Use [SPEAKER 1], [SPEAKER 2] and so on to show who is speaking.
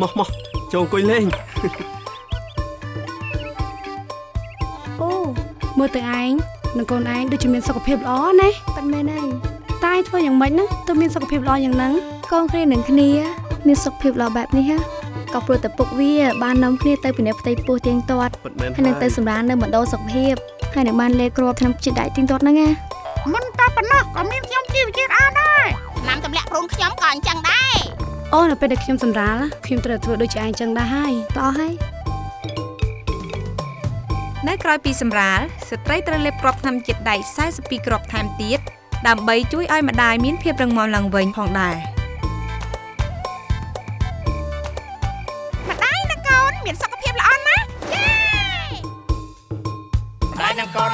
[SPEAKER 1] មកចូលអង្គុយលេង
[SPEAKER 2] អូមើលទៅឯងនិងកូនឯងដូចជាមានសុខភាពល្អណាប៉ិនមែនហើយតែធ្វើយ៉ាងម៉េចណាទើបមានសុខភាពល្អយ៉ាងហ្នឹងកូនគ្នានឹងគ្នាមានសុខភាពល្អបែបនេះហ៎ក៏ព្រោះតែពុកវាបាននាំគ្នាទៅពិនិត្យផ្ទៃពោះទៀងទាត់ហើយនឹងទៅសម្រាលនៅមណ្ឌលសុខភាពហើយនឹងបានលេបគ្រាប់ថ្នាំជាតិដែកទៀងទាត់ហ្នឹងណា
[SPEAKER 3] មិនតែប៉ុណ្ណោះក៏មានខ្ញុំជីវជាតិអាដែរឆ្នាំទម្លាក់ព្រូនខ្ញុំក៏អញ្ចឹងដែរ
[SPEAKER 2] អូនៅពេលដែលខ្ញុំសម្រាលខ្ញុំត្រូវធ្វើដូចជាឯងអញ្ចឹងដែរហើយល្អហើយ
[SPEAKER 4] នៅក្រោយពីសម្រាលស្ត្រីត្រូវលេបគ្រាប់ថ្នាំជាតិដែក42គ្រាប់ថែមទៀតដើម្បីជួយឲ្យម្ដាយមានភាពរឹងមាំឡើងវិញផងដែរ
[SPEAKER 3] មានសុខភាពល្អណាស់យេម្ដាយនិងកូន